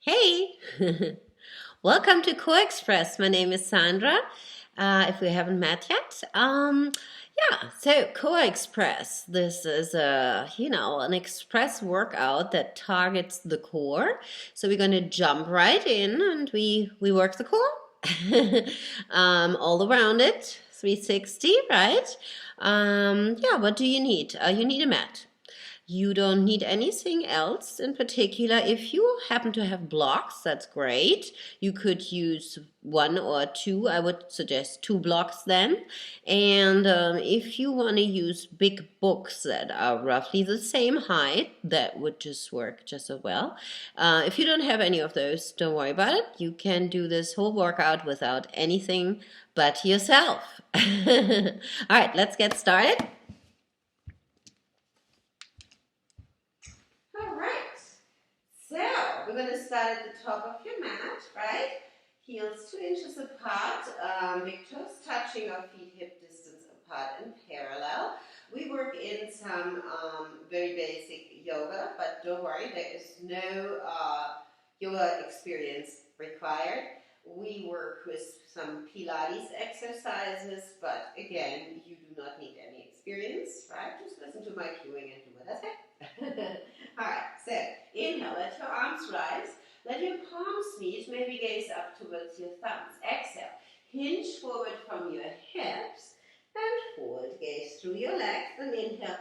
Hey, welcome to Co-Express. My name is Sandra. If we haven't met yet, so Co-Express. This is an express workout that targets the core. So we're going to jump right in and we work the core, all around it, 360, right? What do you need? You need a mat. You don't need anything else in particular. If you happen to have blocks, that's great. You could use one or two. I would suggest two blocks then. And if you want to use big books that are roughly the same height, that would just work just as well. If you don't have any of those, don't worry about it. You can do this whole workout without anything but yourself. All right, let's get started. All right, so we're going to start at the top of your mat, right? Heels 2 inches apart, big toes touching our feet hip distance apart and parallel. We work in some very basic yoga, but don't worry, there is no yoga experience required. We work with some Pilates exercises, but again, you do not need any experience, right? Just listen to my cueing and do what I say. All right, so inhale, let your arms rise. Let your palms meet, maybe gaze up towards your thumbs. Exhale, hinge forward from your hips and forward. Gaze through your legs and inhale,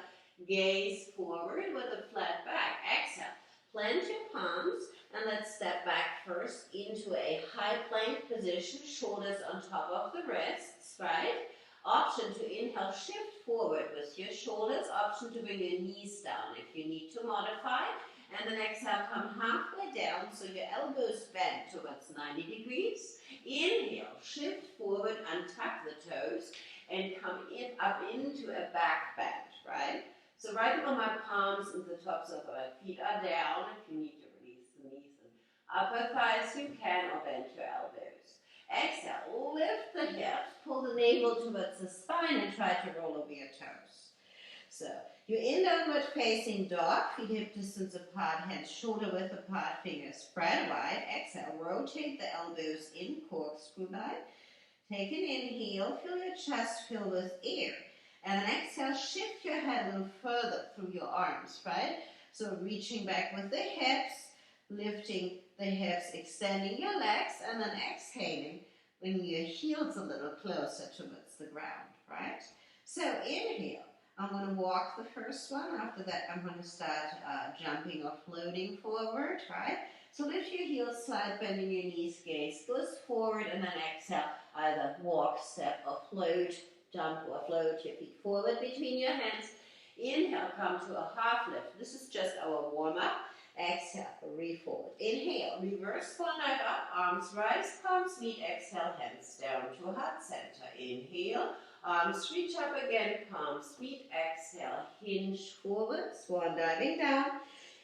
gaze forward with a flat back. Exhale, plant your palms and let's step back first into a high plank position, shoulders on top of the wrists, right? Option to inhale, shift forward with your shoulders. Option to bring your knees down if you need to modify. And then exhale, come halfway down so your elbows bend towards 90 degrees. Inhale, shift forward, untuck the toes, and come up into a back bend, right? So right now my palms and the tops of my feet are down. If you need to release the knees and upper thighs, you can, or bend your elbows. Exhale, lift the hips, pull the navel towards the spine and try to roll over your toes. So you're in downward facing dog, feet hip distance apart, hands shoulder width apart, fingers spread wide. Exhale, rotate the elbows in, corkscrew line. Take an inhale, feel your chest fill with air. And then exhale, shift your head a little further through your arms, right? So reaching back with the hips, lifting the hips, extending your legs, and then exhaling, bringing your heels a little closer towards the ground, right? So inhale. I'm going to walk the first one. After that, I'm going to start jumping or floating forward, right? So lift your heels, slide, bending your knees, gaze goes forward, and then exhale, either walk, step, or float, jump or float your feet forward between your hands. Inhale, come to a half lift. This is just our warm-up. Exhale, re-forward. Inhale, reverse forward up, arms rise, palms meet. Exhale, hands down to heart center. Inhale, arms reach up again, palms meet. Exhale, hinge forward, swan diving down.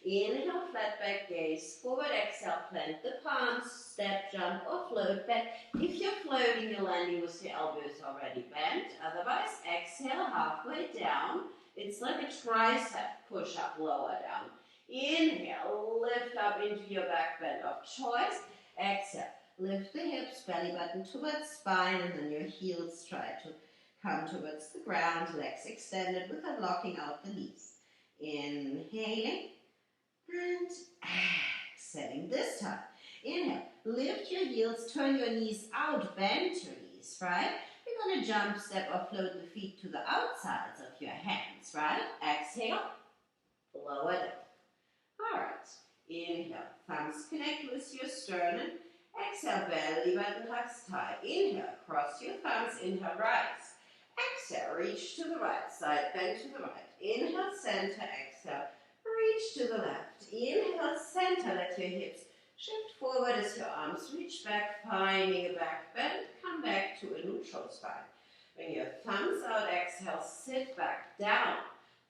Inhale, flat back, gaze forward. Exhale, plant the palms, step, jump, or float back. If you're floating, you're landing with your elbows already bent. Otherwise, exhale, halfway down. It's like a tricep push-up, lower down. Inhale, lift up into your back bend of choice. Exhale, lift the hips, belly button towards spine, and then your heels try to come towards the ground, legs extended without locking out the knees. Inhaling and exhaling this time. Inhale, lift your heels, turn your knees out, bend your knees, right? You're going to jump, step, or float the feet to the outsides of your hands, right? Exhale, lower down. All right, inhale, thumbs connect with your sternum. Exhale, belly button hugs tight. Inhale, cross your thumbs, inhale, rise. Exhale, reach to the right side, bend to the right. Inhale, center, exhale, reach to the left. Inhale, center, let your hips shift forward as your arms reach back, finding a back bend. Come back to a neutral spine. Bring your thumbs out, exhale, sit back down.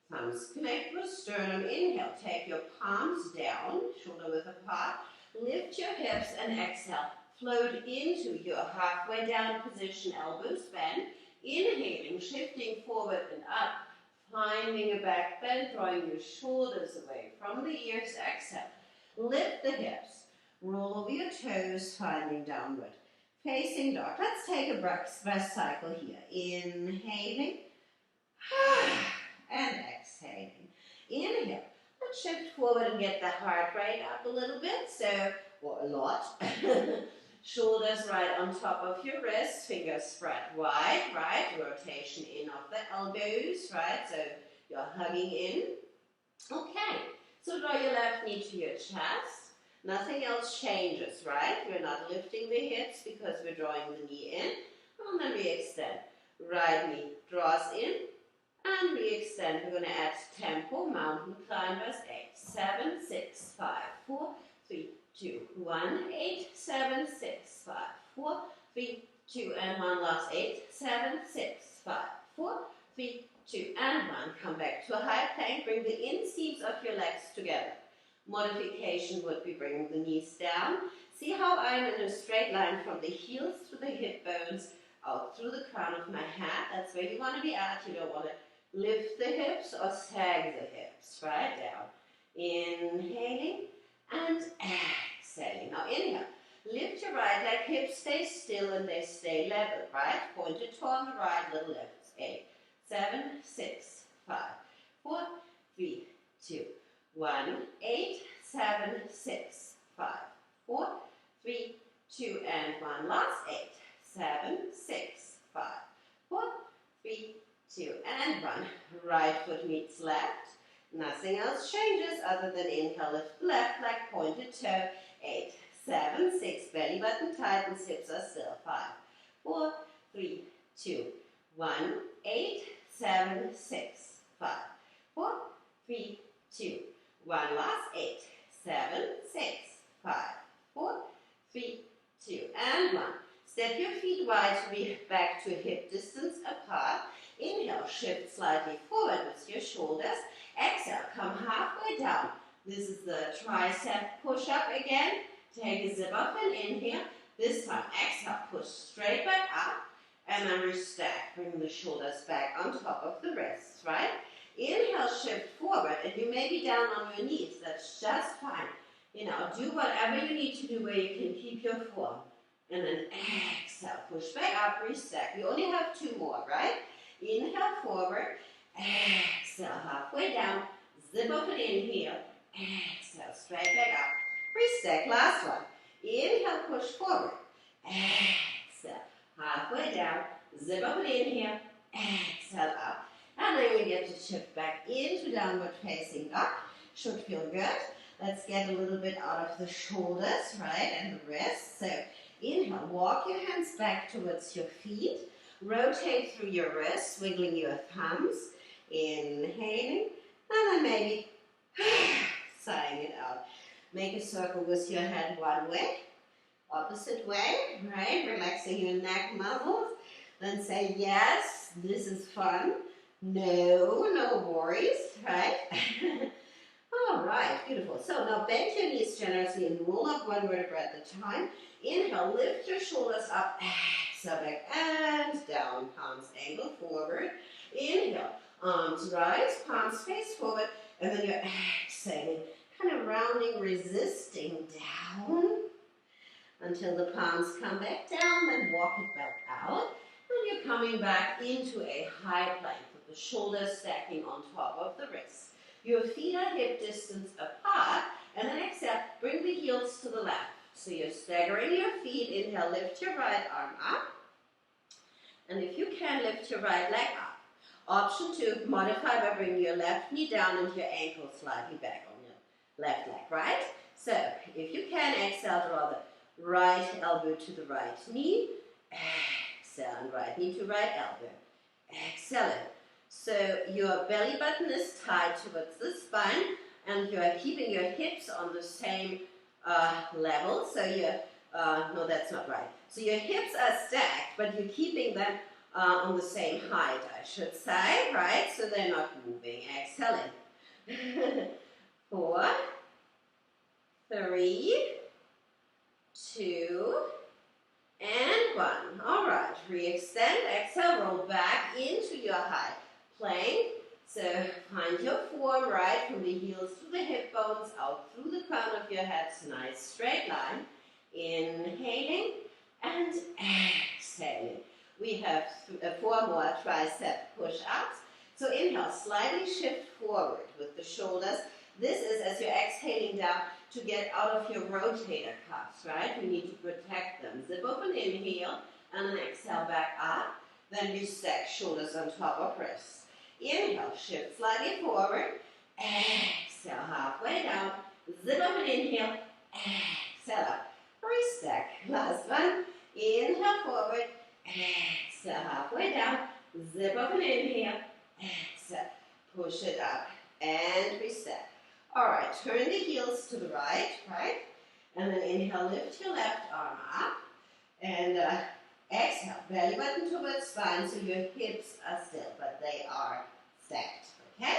Thumbs connect with sternum. Inhale, take your palms down, shoulder width apart. Lift your hips and exhale. Float into your halfway down position, elbows bend. Inhaling, shifting forward and up. Finding a back bend, drawing your shoulders away from the ears. Exhale. Lift the hips. Roll over your toes, finding downward facing dog. Let's take a breath cycle here. Inhaling and exhaling. Inhale. Let's shift forward and get the heart rate up a little bit, or a lot. Shoulders right on top of your wrists, fingers spread wide, right? Rotation in of the elbows, right? So you're hugging in. Okay, so draw your left knee to your chest. Nothing else changes, right? We're not lifting the hips because we're drawing the knee in. And then we extend. Right knee draws in and we extend. We're going to add tempo, mountain climbers, 8, 7, 6, 5, 4, 3, 2, 1, 8, 7, 6, 5, 4, 3, 2, and 1. Last 8, 7, 6, 5, 4, 3, 2, and 1. Come back to a high plank. Bring the inseams of your legs together. Modification would be bringing the knees down. See how I'm in a straight line from the heels to the hip bones, out through the crown of my head. That's where you want to be at. You don't want to lift the hips or sag the hips. Right down. Inhaling and exhaling. Now inhale. Lift your right leg. Hips stay still and they stay level. Right? Pointed toe on the right, little left. 8, 7, 6, 5, 4, 3, 2, 1, 8, 7, 6, 5, 4, 3, 2, and 1. Last 8, 7, 6, 5, 4, 3, 2, and 1. Right foot meets left. Nothing else changes other than inhale, lift the left leg, pointed toe. 8, 7, 6, belly button tightens, hips are still. 5, 4, 3, 2, 1, 8, 7, 6, 5, 4, 3, 2, 1. Last 8, 7, 6, 5, 4, 3, 2, and 1. Step your feet wide to be back to hip distance apart. Inhale, shift slightly forward with your shoulders. Exhale, come halfway down. This is the tricep push-up again. Take a zip up and inhale. This time, exhale, push straight back up. And then restack. Bring the shoulders back on top of the wrists, right? Inhale, shift forward, and you may be down on your knees. That's just fine. Do whatever you need to do where you can keep your form. And then exhale, push back up, restack. You only have 2 more, right? Inhale, forward. Exhale, halfway down. Zip up and inhale. Exhale, straight back up. Restack, last one. Inhale, push forward. Exhale, halfway down. Zip up and inhale. Exhale, up. And then you get to shift back into downward facing dog. Should feel good. Let's get a little bit out of the shoulders, right, and the wrists. So inhale, walk your hands back towards your feet. Rotate through your wrists, wiggling your thumbs. Inhaling, and then maybe sighing it out. Make a circle with your head one way, opposite way, right? Relaxing your neck muscles. Then say, yes, this is fun. No worries, right? All right, beautiful. So now bend your knees generously and roll up one vertebra at a time. Inhale, lift your shoulders up, exhale back and down. Palms angle forward. Inhale, arms rise, palms face forward, and then you're exhaling, kind of rounding, resisting down until the palms come back down, then walk it back out. And you're coming back into a high plank with the shoulders stacking on top of the wrists. Your feet are hip distance apart, and then exhale, bring the heels to the left. So you're staggering your feet. Inhale, lift your right arm up. And if you can, lift your right leg up. Option 2, modify by bringing your left knee down and your ankle slightly back on your left leg, right? So if you can, exhale, draw the right elbow to the right knee. Exhale, and right knee to right elbow. Excellent. So your belly button is tied towards the spine, and you are keeping your hips on the same level. So no, that's not right. So your hips are stacked, but you're keeping them on the same height, I should say, right? So they're not moving. Excellent. 4, 3, 2, and 1. All right. Re-extend. Exhale. Roll back into your high plank. So find your form, right, from the heels to the hip bones, out through the crown of your head, nice straight line. Inhaling and exhaling. We have 4 more tricep push-ups. So inhale, slightly shift forward with the shoulders. This is as you're exhaling down to get out of your rotator cuffs, right? You need to protect them. Zip up and inhale, and then exhale back up. Then you stack shoulders on top of wrists. Inhale, shift slightly forward. Exhale, halfway down. Zip up and inhale. Exhale up. Restack. Last one. Inhale forward. Exhale, halfway down. Zip up and inhale. Exhale. Push it up. And reset. Alright, turn the heels to the right, right? And then inhale, lift your left arm up. And exhale, belly button towards spine so your hips are still, but they are stacked, okay?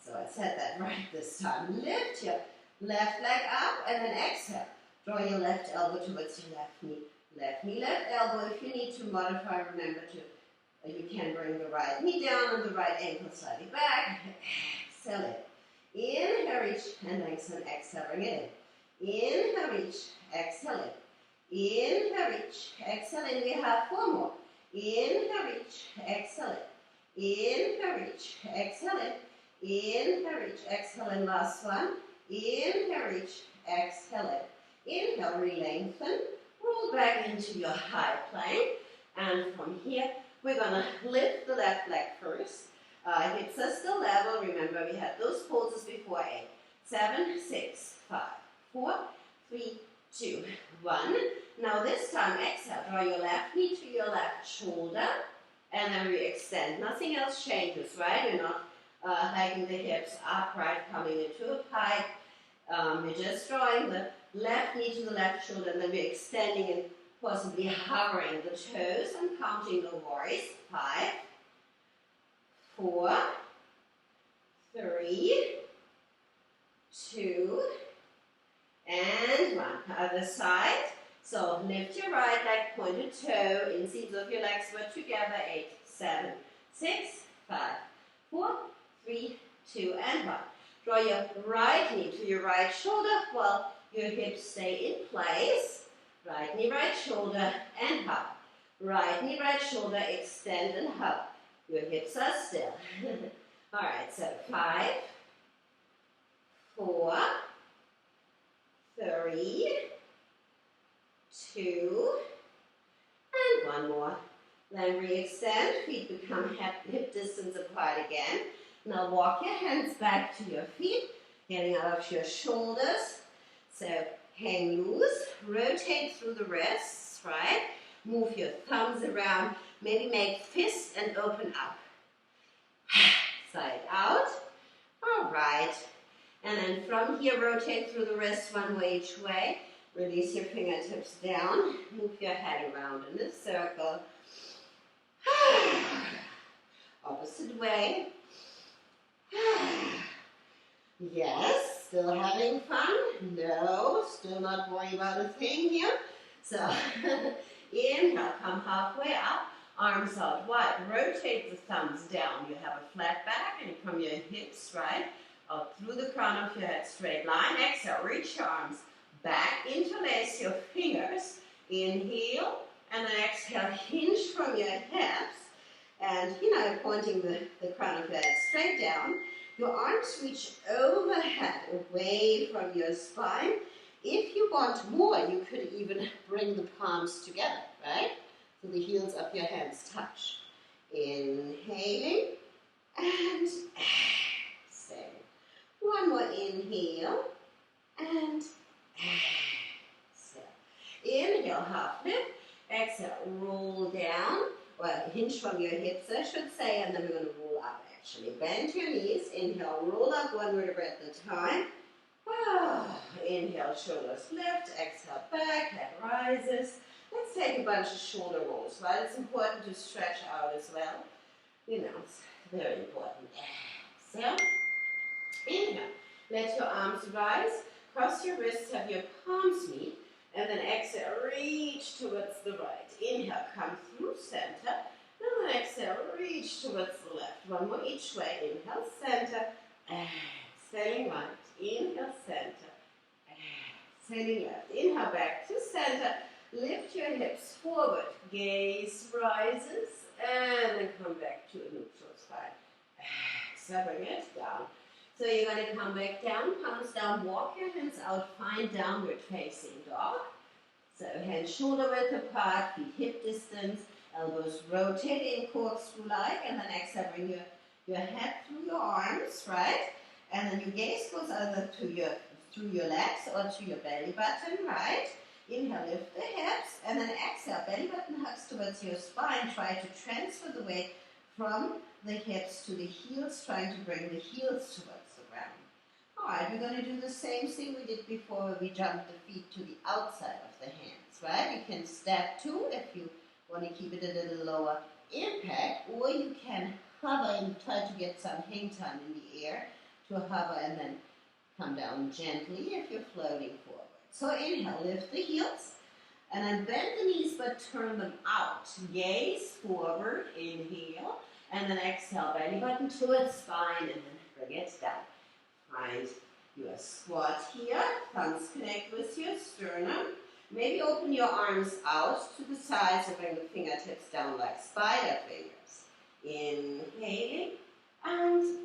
So I said that right this time. Lift your left leg up and then exhale. Draw your left elbow towards your left knee. Left knee, left elbow. If you need to modify, remember to, you can bring the right knee down and the right ankle slightly back. Exhale it. Inhale, reach, and exhale, bring it in. Inhale, reach, exhale it. Inhale, reach, exhale it. We have 4 more. Inhale, reach, exhale it. Inhale, reach, exhale it. Inhale, reach, exhale, and last one. Inhale, reach, exhale it. Inhale, re-lengthen. Roll back into your high plank. And from here, we're going to lift the left leg first. Hips are still level. Remember, we had those poses before. 8, 7, 6, 5, 4, 3, 2, 1. Now this time, exhale. Draw your left knee to your left shoulder. And then we extend. Nothing else changes, right? You're not hiking the hips upright, coming into a pike. We're just drawing the left knee to the left shoulder, and then we're extending and possibly hovering the toes and counting the voice. 5, 4, 3, 2, and 1. Other side. So lift your right leg, pointed toe, inseams of your legs were together. 8, 7, 6, 5, 4, 3, 2, and 1. Draw your right knee to your right shoulder while your hips stay in place. Right knee, right shoulder, and hop. Right knee, right shoulder, extend and hop. Your hips are still. All right, so 5, 4, 3, 2, and 1 more. Then re-extend, feet become hip distance apart again. Now walk your hands back to your feet, getting out of your shoulders. So hang loose, rotate through the wrists, right? Move your thumbs around, maybe make fists and open up. Side out. All right. And then from here, rotate through the wrists 1 way each way. Release your fingertips down. Move your head around in a circle. Opposite way. Yes, still having fun? No, still not worrying about a thing here. So, inhale, come halfway up, arms out wide. Rotate the thumbs down. You have a flat back and from your hips, right, out through the crown of your head, straight line. Exhale, reach your arms back, interlace your fingers. Inhale, and then exhale, hinge from your hips. And, pointing the crown of your head straight down. Your arms reach overhead, away from your spine. If you want more, you could even bring the palms together, right? So the heels of your hands touch. Inhaling and exhaling. 1 more inhale and exhale. Inhale, half lift. Exhale, roll down. Well, hinge from your hips, I should say, and then we're going to roll up, actually. Bend your knees. Inhale, roll up 1 vertebra at a time. Inhale, shoulders lift. Exhale, back, head rises. Let's take a bunch of shoulder rolls, right? It's important to stretch out as well. It's very important. Exhale. Inhale. Let your arms rise. Cross your wrists, have your palms meet. And then exhale, reach towards the right. Inhale, come through center. And then then exhale, reach towards the left. One more each way. Inhale, center. Exhaling right. Inhale, center. Exhaling left. Inhale, back to center. Lift your hips forward. Gaze rises. And then come back to a neutral spine. So bring it down. So you're going to come back down, palms down, walk your hands out, find downward facing dog. So hands shoulder width apart, feet hip distance, elbows rotate in corkscrew-like, and then exhale, bring your head through your arms, right? And then your gaze goes either through your legs or to your belly button, right? Inhale, lift the hips, and then exhale, belly button hugs towards your spine. Try to transfer the weight from the hips to the heels, trying to bring the heels towards the ground. All right, we're going to do the same thing we did before where we jumped the feet to the outside of the hands, right? You can step two if you want to keep it a little lower impact, or you can hover and try to get some hang time in the air to hover and then come down gently if you're floating forward. So inhale, lift the heels, and then bend the knees but turn them out. Gaze forward, inhale, and then exhale, belly button towards spine, and then bring it down. Find your squat here, thumbs connect with your sternum. Maybe open your arms out to the sides and bring the fingertips down like spider fingers. Inhaling and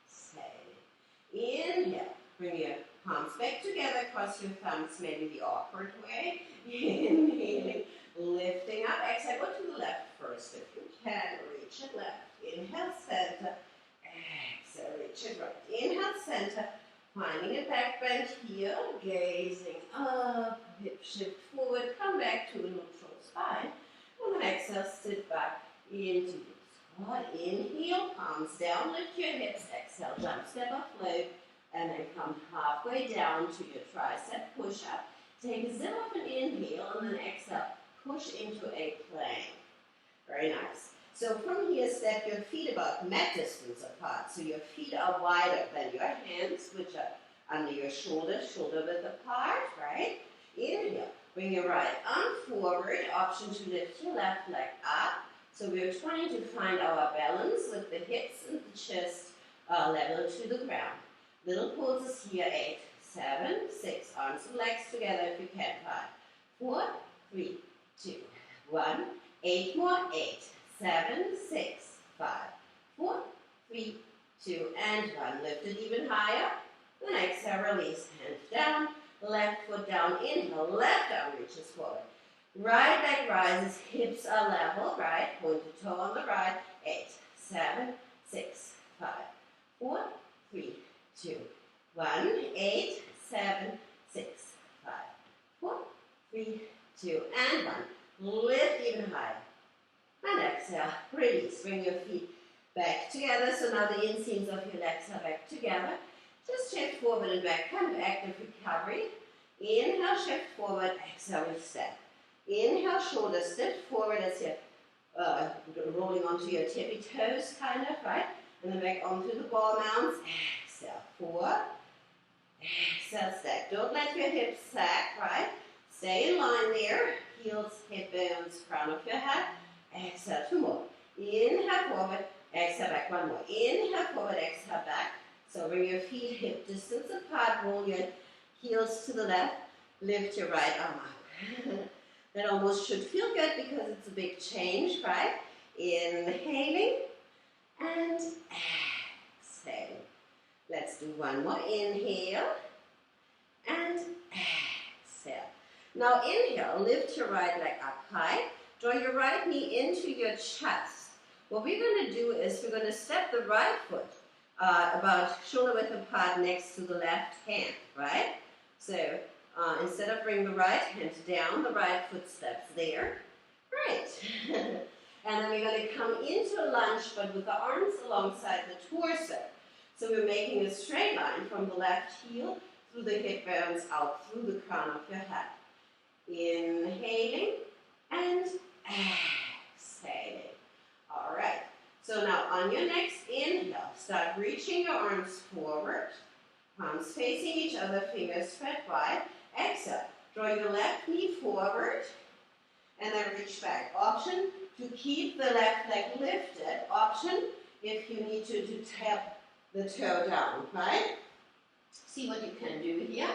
exhaling. Inhale, bring your palms back together, cross your thumbs, maybe the awkward way. Inhaling, lifting up. Exhale, go to the left first if you can. Reach it left. Inhale, center. Exhale, reach it right. Inhale, center. Finding a back bend here. Gazing up. Hip shift forward. Come back to a neutral spine. And then exhale, sit back into your squat. Inhale, palms down. Lift your hips. Exhale, jump, step up, float. And then come halfway down to your tricep push-up. Take a zip up and inhale, and then exhale, push into a plank. Very nice. So from here, step your feet about mat distance apart. So your feet are wider than your hands, which are under your shoulders, shoulder width apart, right? Inhale. Bring your right arm forward. Option to lift your left leg up. So we're trying to find our balance with the hips and the chest level to the ground. Little pulses here, 8, 7, 6, arms and legs together if you can, 5, 4, 3, 2, 1, 8 more, 8, 7, 6, 5, 4, 3, 2, and 1. Lift it even higher. Then exhale, release, hand down, left foot down, inhale, left arm reaches forward. Right leg rises, hips are level, right, pointed toe on the right, 8, 7, 6, 5, 4, 3, 2, 1, 8, 7, 6, 5, 4, 3, 2, and 1. Lift even higher. And exhale, release. Bring your feet back together. So now the inseams of your legs are back together. Just shift forward and back. Come to active recovery. Inhale, shift forward. Exhale, step. Inhale, shoulder stiff forward as you're rolling onto your tippy toes, kind of, right? And then back onto the ball mounts. Exhale, 4. Exhale, stack. Don't let your hips sag, right? Stay in line there. Heels, hip bones, crown of your head. Exhale, 2 more. Inhale, forward. Exhale, back. 1 more. Inhale, forward. Exhale, back. So bring your feet hip distance apart. Roll your heels to the left. Lift your right arm up. That almost should feel good because it's a big change, right? Inhaling and exhaling. Let's do 1 more. Inhale and exhale. Now inhale, lift your right leg up high. Draw your right knee into your chest. What we're going to do is we're going to step the right foot about shoulder width apart next to the left hand, right? So instead of bringing the right hand down, the right foot steps there. Right. And then we're going to come into a lunge, but with the arms alongside the torso. So we're making a straight line from the left heel through the hip bones out through the crown of your head. Inhaling and exhaling. All right. So now on your next inhale, start reaching your arms forward. Palms facing each other, fingers spread wide. Exhale. Draw your left knee forward and then reach back. Option to keep the left leg lifted. Option if you need to tap the toe down, right? See what you can do here.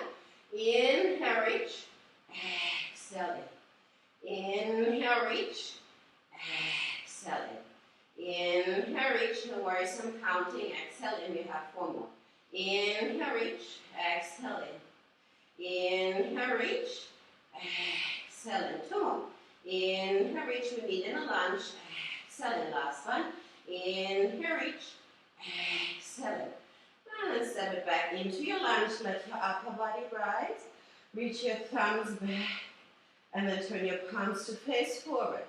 Inhale, reach. Exhale in. Inhale, reach. Exhale in. Inhale, reach. No worries, I'm counting. Exhale in. We have 4 more. Inhale, reach. Exhale in. Inhale, reach. Exhale in. 2 more. Inhale, reach. We meet in a lunge. Exhale in. Last one. Inhale, reach. Exhale in. And then step it back into your lunge. Let your upper body rise. Reach your thumbs back. And then turn your palms to face forward.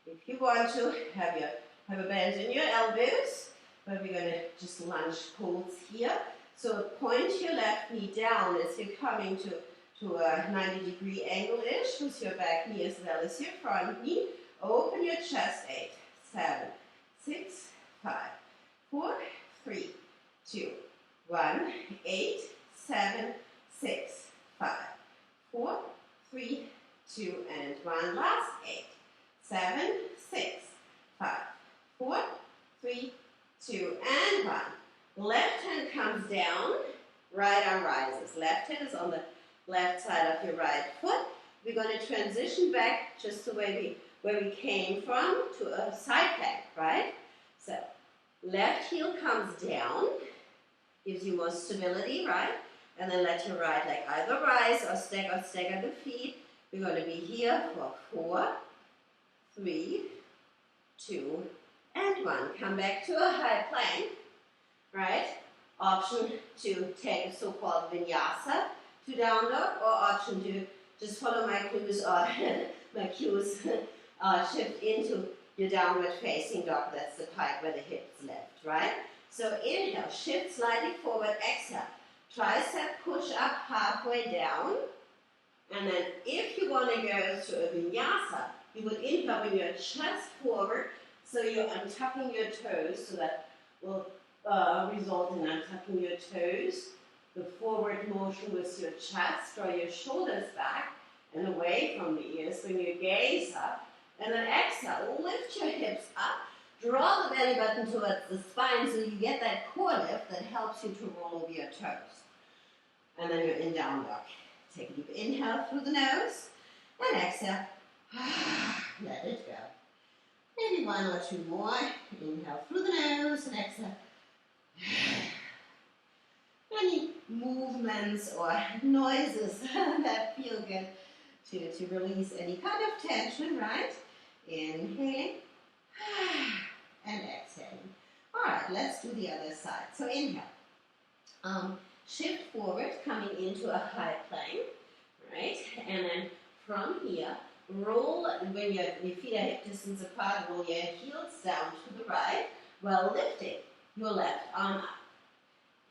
If you want to, have a bend in your elbows. But we're going to just lunge pulls here. So point your left knee down as you're coming to a 90-degree angle-ish with your back knee as well as your front knee. Open your chest. 8, 7, 6, 5, 4, 3, 2, 1, 8, 7, 6, 5, 4, 3, 2, and 1. Last 8, 7, 6, 5, 4, 3, 2, and 1. Left hand comes down, right arm rises. Left hand is on the left side of your right foot. We're going to transition back just the way where we came from to a side plank, right? So left heel comes down, gives you more stability, right? And then let your right leg either rise or stagger the feet. We're going to be here for 4, 3, 2, and 1. Come back to a high plank, right? Option to take a so-called vinyasa to down dog, or option to just follow my cues or shift into your downward facing dog. That's the pike where the hips lift, right? So inhale, shift slightly forward, exhale. Tricep push up halfway down. And then if you want to go to a vinyasa, you would inhale with your chest forward, so you're untucking your toes, so that will result in untucking your toes. The forward motion with your chest, draw your shoulders back and away from the ears, bring your gaze up, and then exhale, lift your hips up, draw the belly button towards the spine so you get that core lift that helps you to roll over your toes. And then you're in down dog. Take a deep inhale through the nose, and exhale. Let it go. Maybe 1 or 2 more. Inhale through the nose, and exhale. Any movements or noises that feel good to release any kind of tension, right? Inhaling and exhaling. All right, let's do the other side. So inhale. Shift forward, coming into a high plank, right? And then from here, roll, when your feet are hip distance apart, roll your heels down to the right while lifting your left arm up.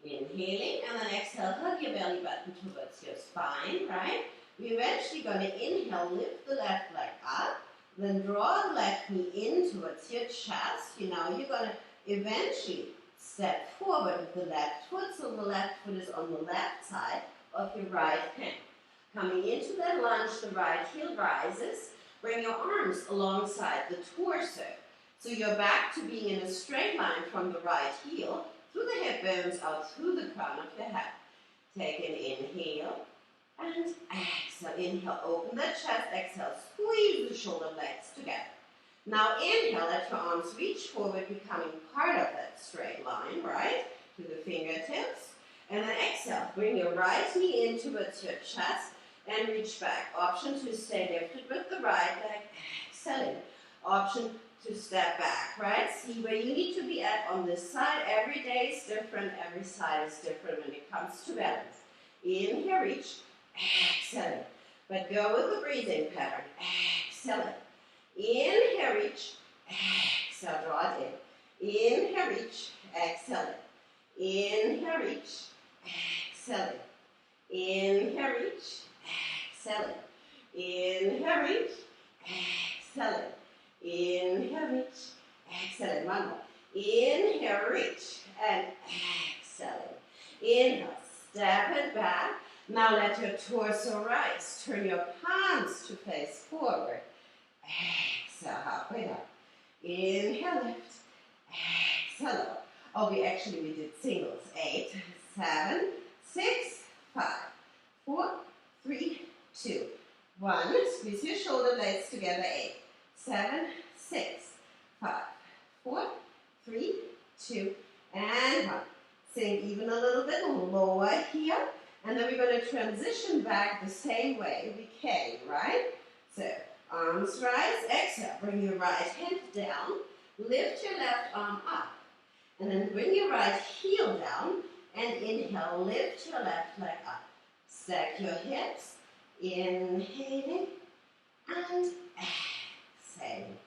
Inhaling, and then exhale, hug your belly button towards your spine, right? We're eventually going to inhale, lift the left leg up, then draw the left knee in towards your chest. You know, you're going to eventually step forward with the left foot, so the left foot is on the left side of your right hand. Coming into that lunge, the right heel rises. Bring your arms alongside the torso. So you're back to being in a straight line from the right heel, through the hip bones, out through the crown of your head. Take an inhale, and exhale. Inhale, open the chest. Exhale, squeeze the shoulder blades together. Now inhale, let your arms reach forward, becoming part of that straight line, right? To the fingertips. And then exhale, bring your right knee in towards your chest and reach back. Option to stay lifted with the right leg. Exhaling. Option to step back, right? See where you need to be at on this side. Every day is different. Every side is different when it comes to balance. Inhale, reach. Exhaling. But go with the breathing pattern. Exhaling. Inhale, reach. Exhale, draw it in. Inhale, reach. Exhaling. Inhale, reach. Exhaling. Inhale, reach. Exhaling. Inhale, reach. Exhaling. Inhale, reach. Exhaling. One more. Inhale, reach. And exhaling. Inhale. Step it back. Now let your torso rise. Turn your palms to face forward. Exhale, halfway up. Inhale, lift. Exhale, lower. Oh, we did singles. 8, 7, 6, 5, 4, 3, 2, 1. Squeeze your shoulder blades together. 8, 7, 6, 5, 4, 3, 2, and 1. Sink even a little bit lower here. And then we're going to transition back the same way we came, right? So, arms rise, exhale. Bring your right hand down. Lift your left arm up. And then bring your right heel down. And inhale, lift your left leg up. Stack your hips. Inhaling and exhaling.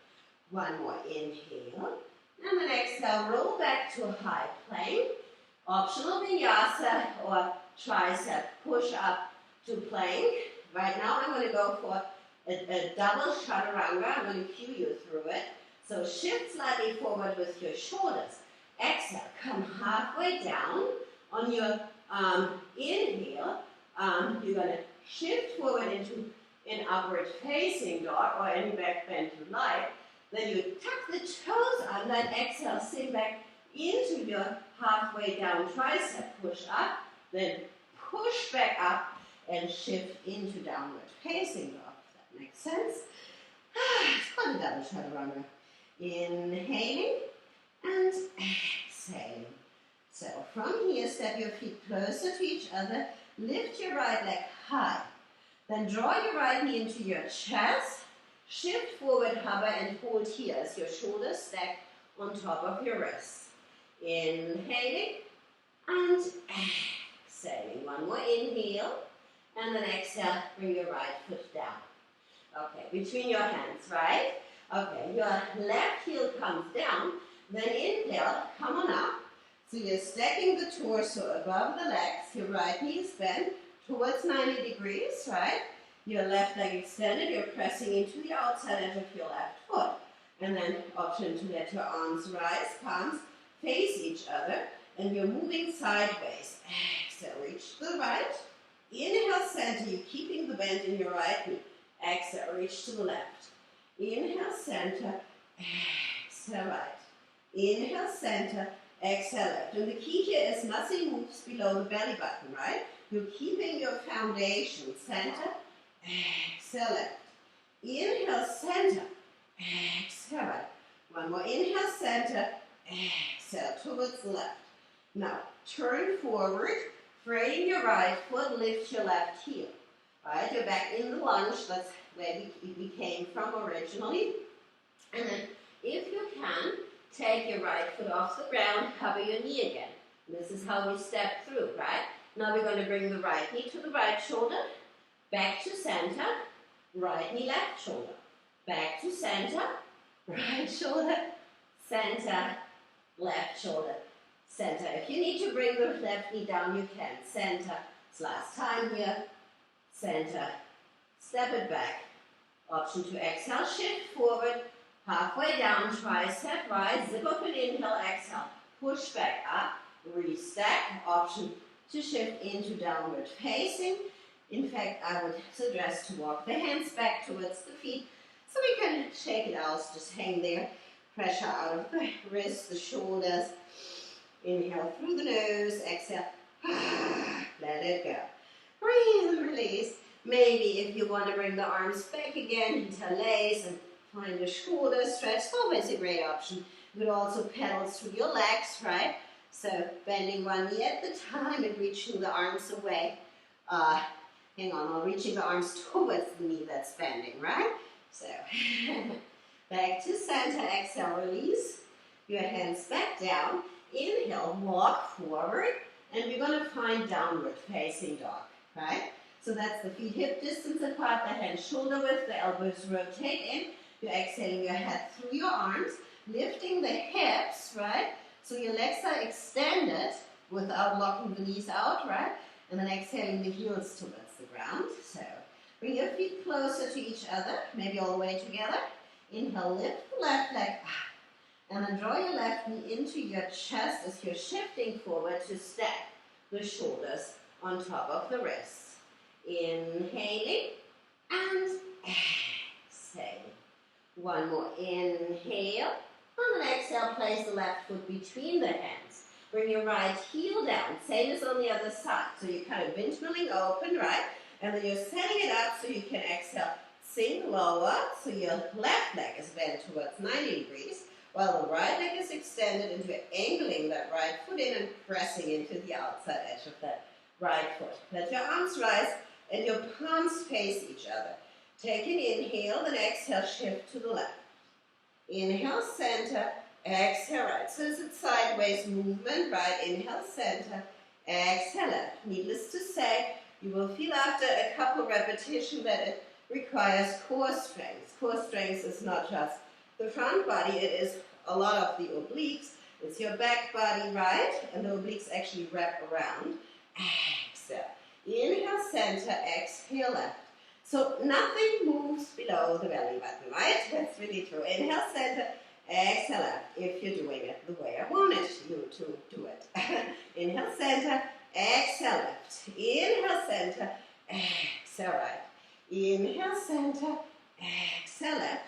One more inhale. And then exhale, roll back to a high plank. Optional vinyasa or tricep push up to plank. Right now I'm going to go for a double chaturanga. I'm going to cue you through it. So shift slightly forward with your shoulders. Exhale, come halfway down. On your inhale, you're going to shift forward into an upward facing dog or any back bend you like. Then you tuck the toes under and exhale, sink back into your halfway down tricep push up. Then push back up and shift into downward facing dog. If that makes sense. It's called a double chaturanga. Inhaling and exhaling. So from here, step your feet closer to each other. Lift your right leg high. Then draw your right knee into your chest. Shift forward, hover, and hold here as your shoulders stack on top of your wrists. Inhaling and exhaling. One more inhale. And then exhale, bring your right foot down. Okay, between your hands, right? Okay, your left heel comes down. Then inhale, come on up. So you're stacking the torso above the legs. Your right knee is bent towards 90 degrees, right? Your left leg extended. You're pressing into the outside edge of your left foot. And then option to let your arms rise, palms face each other. And you're moving sideways. Exhale, reach to the right. Inhale, center. You're keeping the bend in your right knee. Exhale, reach to the left. Inhale, center. Exhale, right. Inhale, center. Exhale, left. And the key here is nothing moves below the belly button, right? You're keeping your foundation. Center. Exhale, left. Inhale, center. Exhale, right. One more. Inhale, center. Exhale, towards the left. Now, turn forward. Frame your right foot. Lift your left heel. Right, you're back in the lunge. That's where we came from originally. And then, if you can, take your right foot off the ground, cover your knee again. This is how we step through, right? Now we're going to bring the right knee to the right shoulder, back to center, right knee, left shoulder, back to center, right shoulder, center, left shoulder, center. If you need to bring the left knee down, you can. Center, it's last time here, center, step it back. Option to exhale, shift forward, halfway down, tricep rise, zip up and inhale, exhale, push back up, restack. Option to shift into downward facing. In fact, I would suggest to walk the hands back towards the feet so we can shake it out, just hang there. Pressure out of the wrists, the shoulders. Inhale through the nose, exhale, let it go. Breathe and release. Maybe if you want to bring the arms back again, interlace and find the shoulder stretch, always a great option. You could also pedal through your legs, right? So bending one knee at the time and reaching the arms away. Hang on, or reaching the arms towards the knee that's bending, right? So back to center, exhale, release. Your hands back down. Inhale, walk forward. And we're going to find downward facing dog, right? So that's the feet hip distance apart, the hands shoulder width, the elbows rotate in. You're exhaling your head through your arms, lifting the hips, right? So your legs are extended without locking the knees out, right? And then exhaling the heels towards the ground. So bring your feet closer to each other, maybe all the way together. Inhale, lift the left leg up. And then draw your left knee into your chest as you're shifting forward to stack the shoulders on top of the wrists. Inhaling and exhaling. One more. Inhale. On an exhale, place the left foot between the hands. Bring your right heel down. Same as on the other side. So you're kind of windmilling open, right? And then you're setting it up so you can exhale. Sink lower, so your left leg is bent towards 90 degrees, while the right leg is extended, and you're angling that right foot in and pressing into the outside edge of that right foot. Let your arms rise and your palms face each other. Take an inhale, then exhale, shift to the left. Inhale, center, exhale, right. So it's a sideways movement, right? Inhale, center, exhale, left. Needless to say, you will feel after a couple repetitions that it requires core strength. Core strength is not just the front body, it is a lot of the obliques. It's your back body, right? And the obliques actually wrap around. Exhale. Inhale, center, exhale, left. So nothing moves below the belly button, right? That's really true. Inhale, center, exhale, left. If you're doing it the way I wanted you to do it. Inhale, center, exhale, left. Inhale, center, exhale, right. Inhale, center, exhale, left.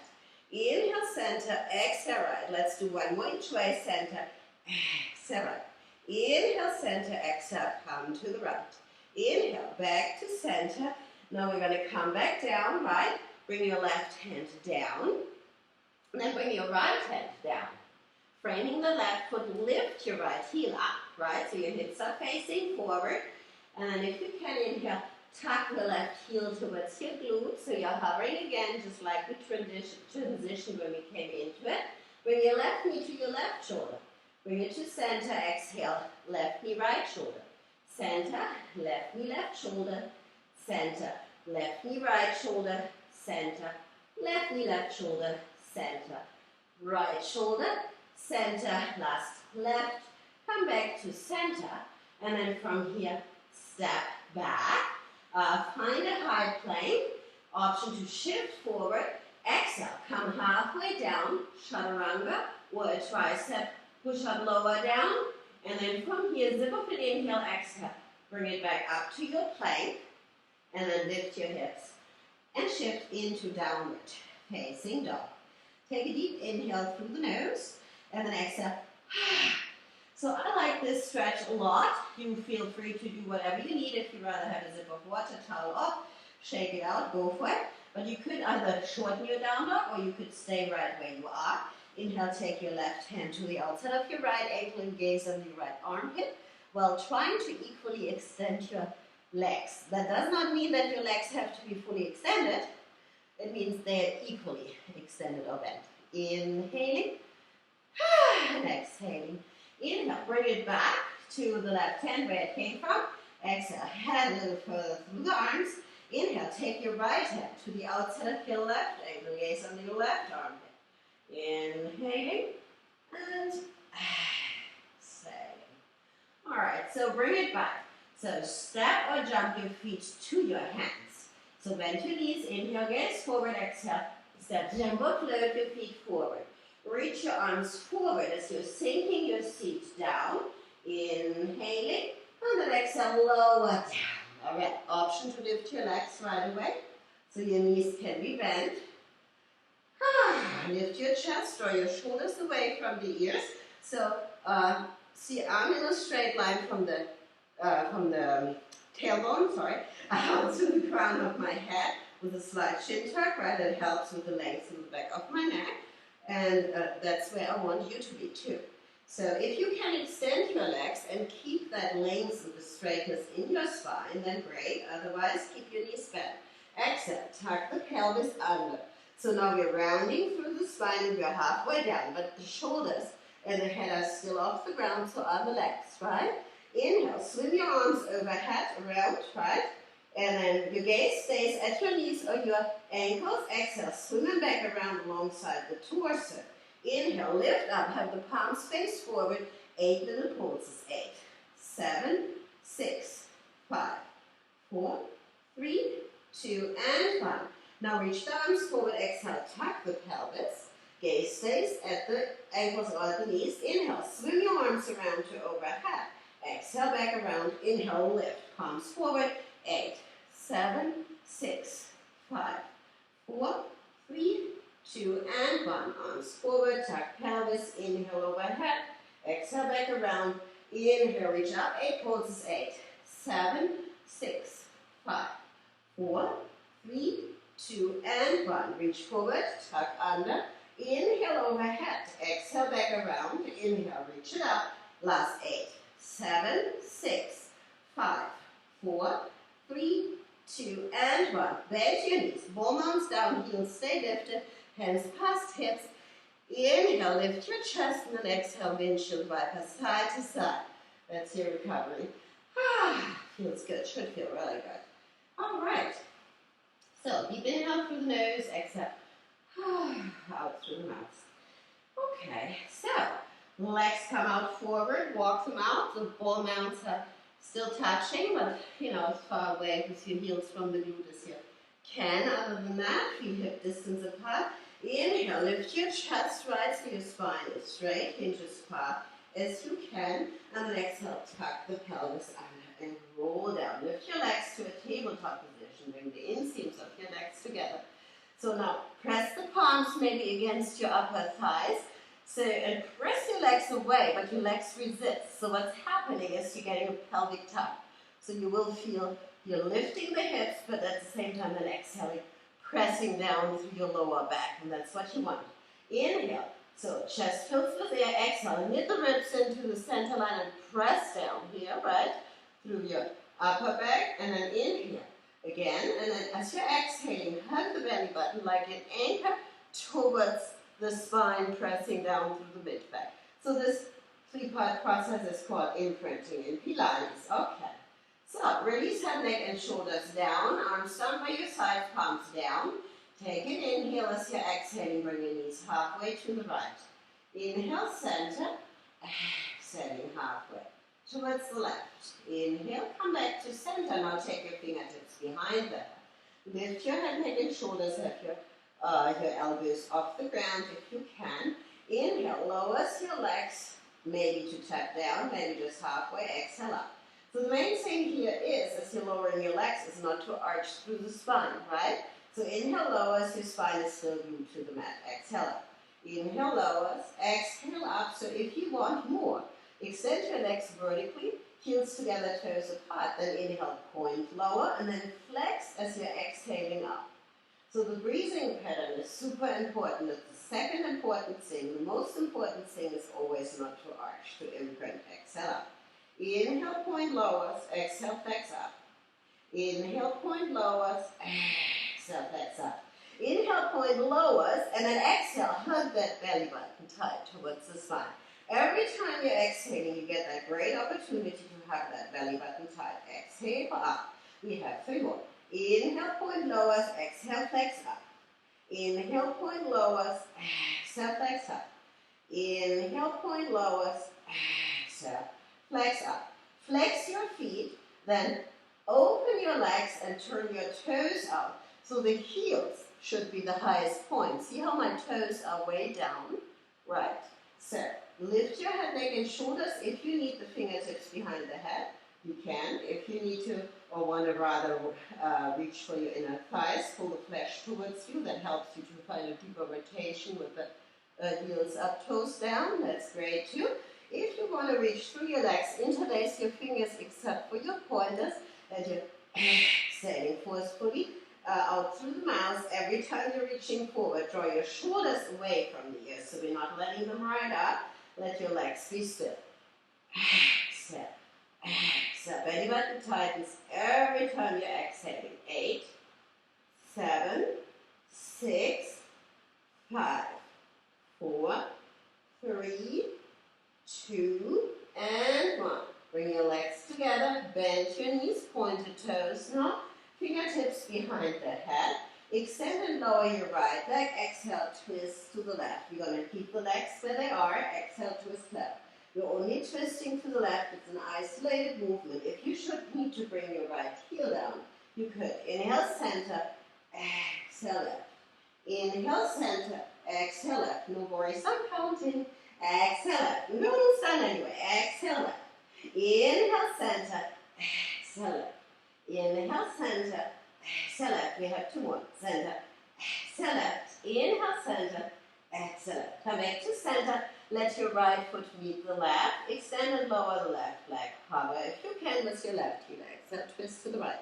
Inhale, center, exhale, right. Let's do one more each way. Center, exhale, right. Inhale, center, exhale, come to the right. Inhale, back to center. Now we're going to come back down, right? Bring your left hand down. And then bring your right hand down. Framing the left foot, lift your right heel up, right? So your hips are facing forward. And then if you can, inhale, tuck the left heel towards your glutes. So you're hovering again, just like we transitioned when we came into it. Bring your left knee to your left shoulder. Bring it to center, exhale, left knee, right shoulder. Center, left knee, left shoulder. Center, left knee, right shoulder. Center, left knee, left shoulder. Center, right shoulder. Center, last, left. Come back to center. And then from here, step back. Find a high plank, option to shift forward, exhale, come halfway down, chaturanga, or a tricep, push up lower down, and then from here, zip up an inhale, exhale, bring it back up to your plank, and then lift your hips, and shift into downward facing dog. Take a deep inhale through the nose, and then exhale. So I like this stretch a lot. You feel free to do whatever you need. If you'd rather have a zip of water, towel off, shake it out, go for it. But you could either shorten your down dog or you could stay right where you are. Inhale, take your left hand to the outside of your right ankle and gaze on the right armpit while trying to equally extend your legs. That does not mean that your legs have to be fully extended. It means they're equally extended or bent. Inhaling and exhaling. Inhale, bring it back to the left hand where it came from. Exhale, head a little further through the arms. Inhale, take your right hand to the outside of your left ankle, gaze on your left armpit. Inhaling and exhaling. All right, so bring it back. So step or jump your feet to your hands. So bend your knees, inhale, gaze forward, exhale. Step, jump or float your feet forward. Reach your arms forward as you're sinking your seat down. Inhaling, and then exhale, lower down. All right, option to lift your legs right away, so your knees can be bent. Lift your chest, draw your shoulders away from the ears. So see arm in a straight line from the tailbone, out to the crown of my head with a slight chin tuck, right? It helps with the length in the back of my neck. And that's where I want you to be too. So if you can extend your legs and keep that length and the straightness in your spine, then great. Otherwise, keep your knees bent. Exhale, tuck the pelvis under. So now we're rounding through the spine and we're halfway down, but the shoulders and the head are still off the ground, so are the legs, right? Inhale, swing your arms overhead, around, right? And then your gaze stays at your knees or your ankles. Exhale, swing them back around alongside the torso. Inhale, lift up, have the palms face forward. 8 little pulses. 8, 7, 6, 5, 4, 3, 2, and 1. Now reach the arms forward. Exhale, tuck the pelvis. Gaze stays at the ankles or at the knees. Inhale, swing your arms around to overhead. Exhale, back around. Inhale, lift, palms forward. 8, 7, 6, 5, 4, 3, 2, and 1. Arms forward, tuck pelvis, inhale overhead, exhale back around, inhale, reach up, 8 pulses, 8, 7, 6, 5, 4, 3, 2, and 1. Reach forward, tuck under, inhale overhead, exhale back around, inhale, reach it up, last 8, 7, 6, 5, 4, 3, 2, and 1. Bend your knees, ball mounts down, heels stay lifted, hands past hips. Inhale, lift your chest, and then exhale, windshield wiper, side to side. That's your recovery. Feels good, should feel really good. All right. So, deep inhale through the nose, exhale out through the mouth. Okay, so legs come out forward, walk them out. The ball mounts are still touching, but as far away with your heels from the glute as you can. Other than that, feet hip distance apart. Inhale, lift your chest right so your spine is straight, hinge as far as you can. And then exhale, tuck the pelvis under and roll down. Lift your legs to a tabletop position. Bring the inseams of your legs together. So now press the palms maybe against your upper thighs. So, and press your legs away, but your legs resist. So what's happening is you're getting a pelvic tuck. So you will feel you're lifting the hips, but at the same time then exhaling, pressing down through your lower back, and that's what you want. Inhale, so chest fills with air, exhale, knit the ribs into the center line and press down here, right, through your upper back, and then inhale again, and then as you're exhaling, hug the belly button like an anchor towards the spine, pressing down through the mid-back. So this three-part process is called imprinting in Pilates. Okay. So, release head, neck, and shoulders down. Arms down by your sides, palms down. Take an inhale as you're exhaling. Bring your knees halfway to the right. Inhale, center. Exhaling halfway towards the left. Inhale, come back to center. Now take your fingertips behind the head. Lift your head, neck, and shoulders. Have your elbows off the ground if you can. Inhale, lowers your legs, maybe to tap down, maybe just halfway. Exhale up. So the main thing here is, as you're lowering your legs, is not to arch through the spine, right? So inhale, lowers, your spine is still glued to the mat. Exhale up. Inhale, lowers, exhale up. So if you want more, extend your legs vertically, heels together, toes apart. Then inhale, point lower, and then flex as you're exhaling up. So the breathing pattern is super important. It's the second important thing. The most important thing is always not to arch, to imprint. Exhale up. Inhale, point lowers, exhale, flex up. Inhale, point lowers, exhale, flex up. Inhale, point lowers, and then exhale, hug that belly button tight towards the spine. Every time you're exhaling, you get that great opportunity to hug that belly button tight. Exhale up. We have 3 more. Inhale, point lowers, exhale, flex up. Inhale, point lowers, exhale, flex up. Inhale, point lowers, exhale, flex up. Flex your feet, then open your legs and turn your toes out. So the heels should be the highest point. See how my toes are way down? Right. So lift your head, neck, and shoulders. If you need the fingertips behind the head, you can. If you need to or want to rather reach for your inner thighs, pull the flesh towards you. That helps you to find a deeper rotation with the heels up, toes down. That's great too. If you want to reach through your legs, interlace your fingers except for your pointers, and you're exhaling forcefully out through the mouth. Every time you're reaching forward, draw your shoulders away from the ears, so we're not letting them ride up. Let your legs be still. Exhale. Exhale. Belly button tightens every time you're exhaling. 8, 7, 6, 5, 4, 3, 2, and 1. Bring your legs together, bend your knees, pointed toes now, fingertips behind the head. Extend and lower your right leg. Exhale, twist to the left. You're going to keep the legs where they are. Exhale, twist left. You're only twisting to the left. It's an isolated movement. If you should need to bring your right heel down, you could. Inhale, center, exhale left. Inhale, center, exhale left. No worries, I'm counting. Exhale left. No, don't stand anyway. Exhale left. Inhale, center, exhale left. Inhale, center, exhale left. We have 2 more. Center, exhale left, inhale center, exhale left. Come back to center, let your right foot meet the left, extend and lower the left leg, hover if you can with your left heel, exhale, twist to the right.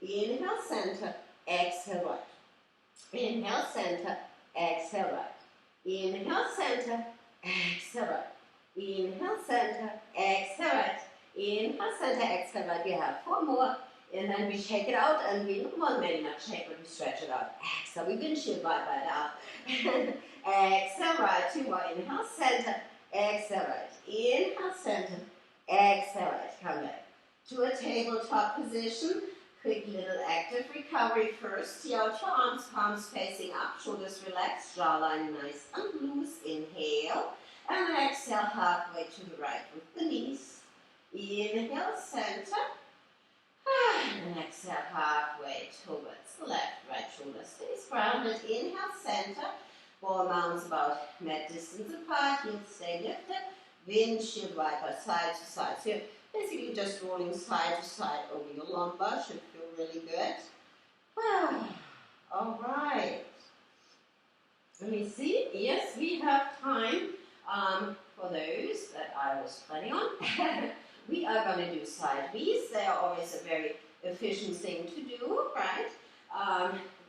Inhale center, exhale right. Inhale center, exhale right. Inhale center, exhale right. Inhale center, exhale right. Inhale center, exhale right. We have 4 more. And then we shake it out and we not shake, but we stretch it out. Exhale, we windshield right out. Exhale right, 2 more. Inhale center, exhale right. Inhale center, exhale right. Come back to a tabletop position. Quick little active recovery first. See out your arms, palms facing up, shoulders relaxed, jawline nice and loose. Inhale. And then exhale halfway to the right with the knees. Inhale, center. And exhale halfway towards the left. Right shoulder stays grounded. Inhale, center. Ball mounts about mat distance apart. Heels stay lifted. Windshield wiper side to side. So you're basically just rolling side to side over your lumbar. Should feel really good. All right. Let me see. Yes, we have time for those that I was planning on. We are going to do side B's. They are always a very efficient thing to do, right?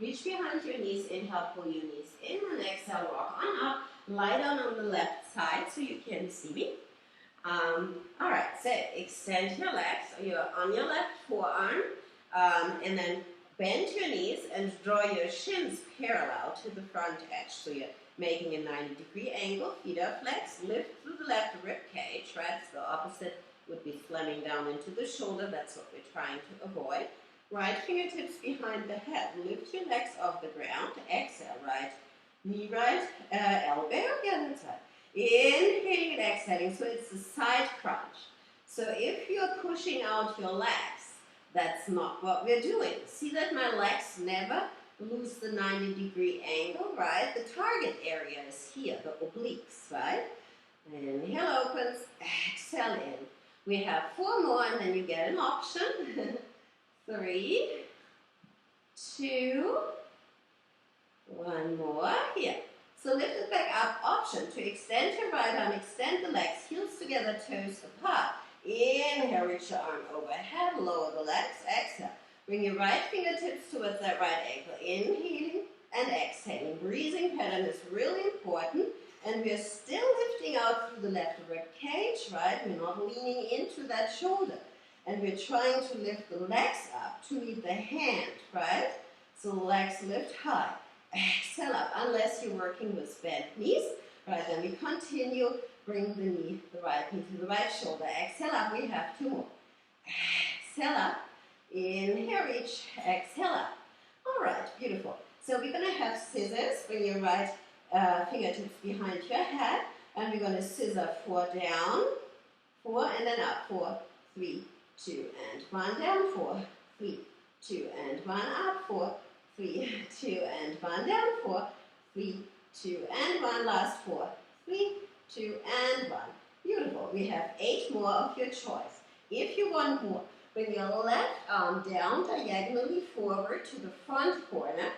Reach behind your knees. Inhale, pull your knees in, and exhale, rock on up. Lie down on the left side so you can see me. All right, so extend your legs. You're on your left forearm, and then bend your knees and draw your shins parallel to the front edge. So you're making a 90-degree angle. Feet are flexed. Lift through the left rib cage, right? So the opposite would be slamming down into the shoulder. That's what we're trying to avoid. Right fingertips behind the head. Lift your legs off the ground. Exhale, right knee right, elbow, yeah, that's right. Inhaling and exhaling, so it's a side crunch. So if you're pushing out your legs, that's not what we're doing. See that my legs never lose the 90-degree angle, right? The target area is here, the obliques, right? Inhale opens, exhale in. We have 4 more, and then you get an option. 3, 2, 1 more. Here. So lift it back up. Option to extend your right arm, extend the legs, heels together, toes apart. Inhale, reach your arm overhead, lower the legs, exhale. Bring your right fingertips towards that right ankle. Inhaling and exhaling. Breathing pattern is really important. And we're still lifting out through the left rib cage, right? We're not leaning into that shoulder. And we're trying to lift the legs up to meet the hand, right? So the legs lift high. Exhale up, unless you're working with bent knees. Right, then we continue. Bring the right knee to the right shoulder. Exhale up, we have 2 more. Exhale up. Inhale, reach. Exhale up. All right, beautiful. So we're going to have scissors. Bring your right fingertips behind your head. And we're going to scissor 4 down, 4, and then up. 4, 3, 2, and 1 down. 4, 3, 2, and 1 up. 4, 3, 2, and 1 down. 4, 3, 2, and 1. Last 4, 3, 2, and 1. Beautiful. We have 8 more of your choice. If you want more, bring your left arm down diagonally forward to the front corner.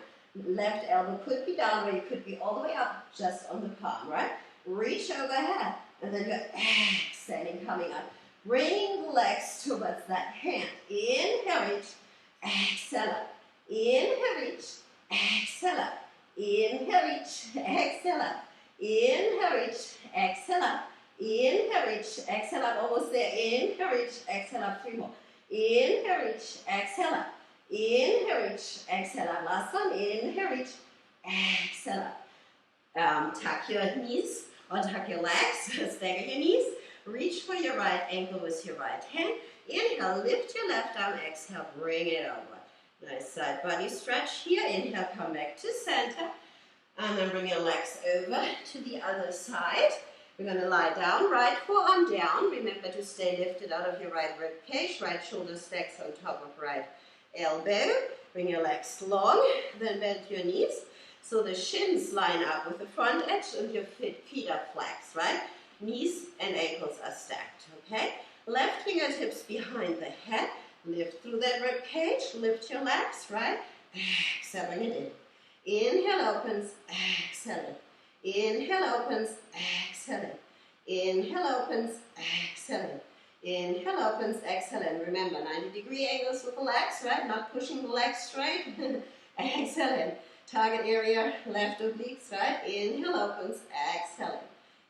Left elbow could be down, or you could be all the way up just on the palm, right? Reach overhead, and then you're exhaling, coming up. Bringing the legs towards that hand. Inhale, reach. Exhale up. Inhale, reach. Exhale up. Inhale, reach. Exhale up. Inhale, reach. Exhale up. Inhale, reach. Exhale up. Almost there. Inhale, reach. Exhale up. 3 more. Inhale, reach. Exhale up. Inhale, reach. Exhale up. Last one. Inhale, reach. Exhale up. Tuck your knees or tuck your legs. Stagger your knees. Reach for your right ankle with your right hand. Inhale, lift your left arm. Exhale, bring it over. Nice side body stretch here. Inhale, come back to center. And then bring your legs over to the other side. We're going to lie down, right forearm down. Remember to stay lifted out of your right rib cage. Right shoulder stacks on top of right elbow. Bring your legs long. Then bend your knees. So the shins line up with the front edge and your feet are flexed, right? Knees and ankles are stacked, okay? Left fingertips behind the head. Lift through that rib cage. Lift your legs, right? Exhaling it in. Inhale, opens, exhale in. Inhale, opens, exhale in. Inhale, opens, exhale in. Inhale, opens, exhale in. Remember, 90-degree angles with the legs, right? Not pushing the legs straight. Exhale in. Target area, left obliques, right? Inhale, opens, exhale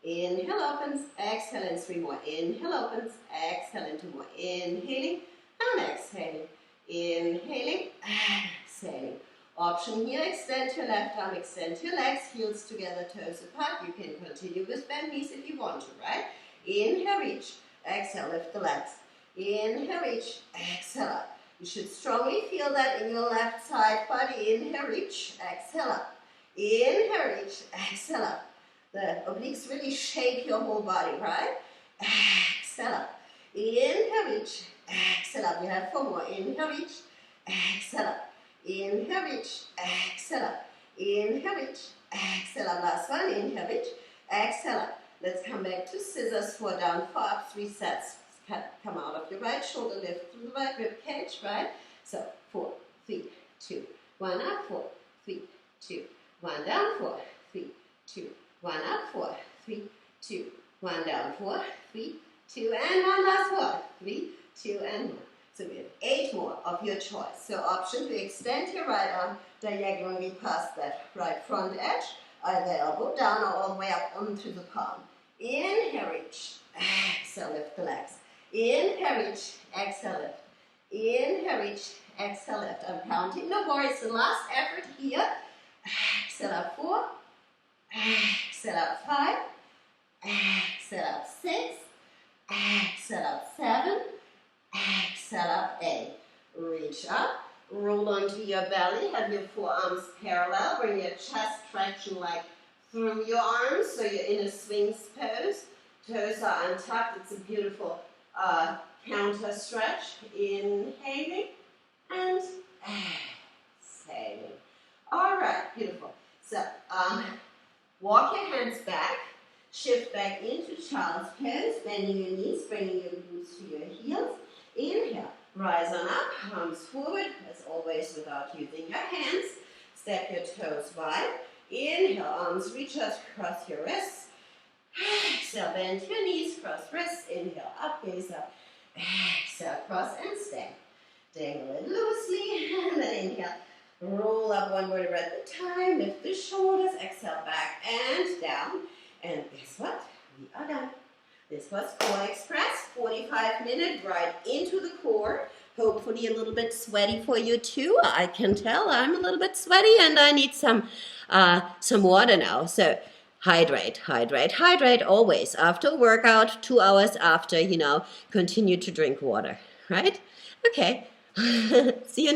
in. Inhale, opens, exhale in. 3 more. Inhale, opens, exhale in. 2 more. Inhaling and exhaling. Inhaling, exhaling. Option here, extend your left arm, extend your legs, heels together, toes apart. You can continue with bent knees if you want to, right? Inhale, reach. Exhale, lift the legs. Inhale, reach. Exhale up. You should strongly feel that in your left side body. Inhale, reach. Exhale up. Inhale, reach. Exhale up. The obliques really shape your whole body, right? Exhale up. Inhale, reach. Exhale up. You have 4 more. Inhale, reach. Exhale up. Inhale, reach, exhale up. Inhale, reach, exhale up. Last one, inhale, reach, exhale up. Let's come back to scissors, 4 down, 4 up, 3 sets. Come out of your right shoulder, lift through the right rib cage, right? So, 4, 3, 2, 1 up, 4, 3, 2, 1 down, 4, 3, 2, 1 up, 4, 3, 2, 1 down, 4, 3, 2, and 1 last 4, 3, 2, and 1. So we have 8 more of your choice. So option to extend your right arm diagonally past that right front edge, either elbow down or all the way up onto the palm. Inhale, reach. Exhale, lift the legs. Inhale, reach. Exhale, lift. Inhale, reach. Exhale, lift. I'm counting. No worries. The last effort here. Exhale up 4. Exhale up 5. Exhale up 6. Exhale up 7. Exhale up 8. Reach up. Roll onto your belly. Have your forearms parallel. Bring your chest traction like through your arms so you're in a swings pose. Toes are untucked. It's a beautiful counter stretch. Inhaling and exhaling. All right, beautiful. So walk your hands back. Shift back into child's pose. Bending your knees, bringing your glutes to your heels. Inhale, rise on up, arms forward, as always without using your hands. Step your toes wide. Inhale, arms reach out, cross your wrists. Exhale, bend your knees, cross wrists. Inhale, up, gaze up. Exhale, cross and stay. Dangle it loosely, and then inhale. Roll up one vertebra at a time, lift the shoulders, exhale, back and down. And guess what? We are done. This was Core Express, 45-minute right into the core. Hopefully a little bit sweaty for you too. I can tell I'm a little bit sweaty and I need some water now. So hydrate, hydrate, hydrate always. After a workout, 2 hours after, continue to drink water, right? Okay. See you next